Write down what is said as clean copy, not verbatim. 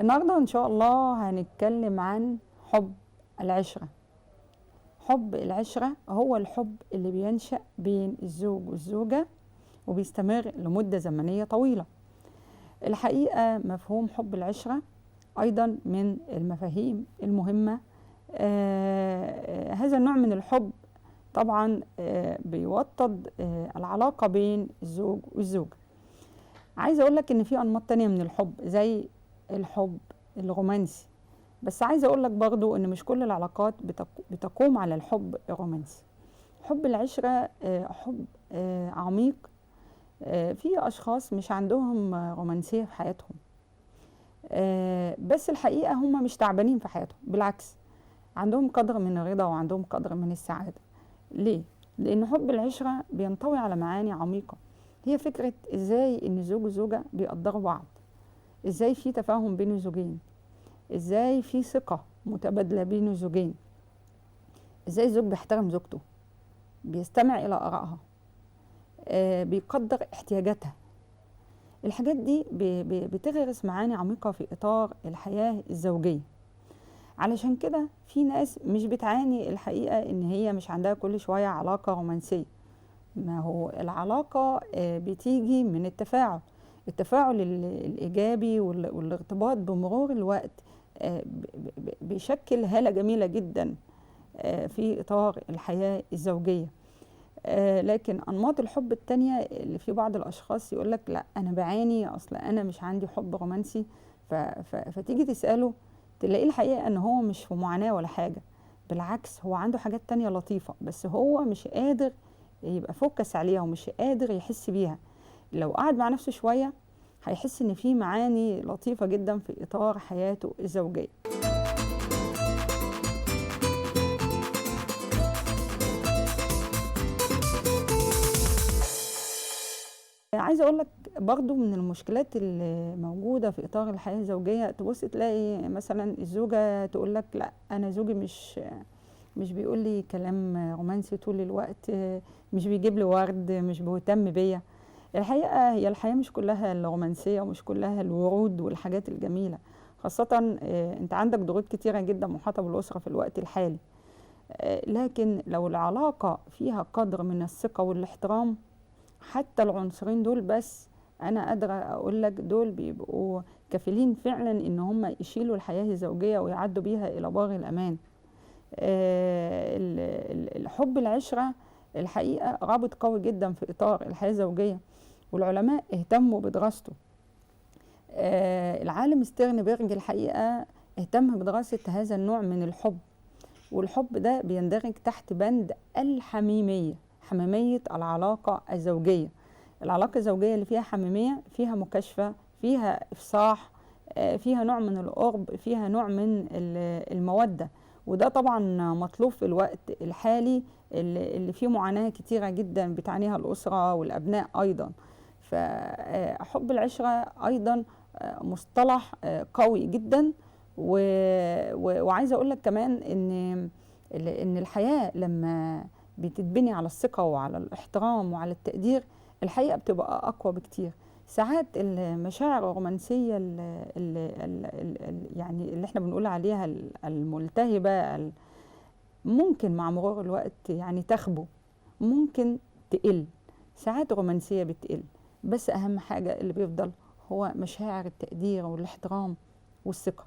النهارده إن شاء الله هنتكلم عن حب العشرة. حب العشرة هو الحب اللي بينشأ بين الزوج والزوجة وبيستمر لمدة زمنية طويلة. الحقيقة مفهوم حب العشرة أيضا من المفاهيم المهمة. هذا النوع من الحب طبعا بيوطد العلاقة بين الزوج والزوجة. عايزة أقولك إن في أنماط تانية من الحب زي الحب الرومانسي، بس عايزة أقولك برضو إن مش كل العلاقات بتقوم على الحب الرومانسي. حب العشرة حب عميق. في أشخاص مش عندهم رومانسية في حياتهم، بس الحقيقة هم مش تعبانين في حياتهم، بالعكس عندهم قدر من الرضا وعندهم قدر من السعادة. ليه؟ لأن حب العشرة بينطوي على معاني عميقة. هي فكرة إزاي إن الزوج والزوجة بيقدروا بعض، إزاي في تفاهم بين الزوجين، إزاي في ثقة متبادلة بين الزوجين، إزاي الزوج بيحترم زوجته، بيستمع إلى آرائها، بيقدر احتياجاتها. الحاجات دي بتغرس معاني عميقة في إطار الحياة الزوجية. علشان كده في ناس مش بتعاني الحقيقة إن هي مش عندها كل شوية علاقة رومانسية. ما هو العلاقة بتيجي من التفاعل الإيجابي والارتباط بمرور الوقت بيشكل هالة جميلة جدا في إطار الحياة الزوجية. لكن أنماط الحب التانية اللي في بعض الأشخاص يقولك لا أنا بعاني، أصل أنا مش عندي حب رومانسي. فتيجي تسأله تلاقيه الحقيقة أن هو مش في معاناة ولا حاجة، بالعكس هو عنده حاجات تانية لطيفة، بس هو مش قادر يبقى فوكس عليها ومش قادر يحس بيها. لو قعد مع نفسه شوية هيحس ان في معاني لطيفة جدا في اطار حياته الزوجية. عايزة اقولك برضو من المشكلات اللي موجودة في اطار الحياة الزوجية، تبص تلاقي مثلا الزوجة تقولك لا انا زوجي مش بيقول لي كلام رومانسي طول الوقت، مش بيجيب لي ورد، مش بيهتم بيا. الحقيقة هي الحياة مش كلها الرومانسية ومش كلها الورود والحاجات الجميلة، خاصة انت عندك ضغوط كتيرة جدا محاطة بالأسرة في الوقت الحالي. لكن لو العلاقة فيها قدر من الثقة والاحترام، حتى العنصرين دول بس أنا قادرة أقول لك دول بيبقوا كفيلين فعلا إن هم يشيلوا الحياة الزوجية ويعدوا بيها إلى بار الأمان. الحب العشرة الحقيقة رابط قوي جدا في إطار الحياة الزوجية، والعلماء اهتموا بدراسته. العالم ستيرنبرج الحقيقة اهتم بدراسة هذا النوع من الحب، والحب ده بيندرج تحت بند الحميمية، حميمية العلاقة الزوجية. العلاقة الزوجية اللي فيها حميمية فيها مكاشفة، فيها إفصاح، فيها نوع من القرب، فيها نوع من المودة. وده طبعا مطلوب في الوقت الحالي اللي فيه معاناة كتيرة جدا بتعانيها الأسرة والأبناء أيضا. فحب العشرة أيضا مصطلح قوي جدا. وعايزة أقول لك كمان إن الحياة لما بتتبني على الثقة وعلى الاحترام وعلى التقدير الحقيقة بتبقى أقوى بكتير. ساعات المشاعر الرومانسية يعني اللي احنا بنقول عليها الملتهبة ممكن مع مرور الوقت يعني تخبو، ممكن تقل، ساعات رومانسية بتقل، بس أهم حاجة اللي بيفضل هو مشاعر التقدير والاحترام والثقة.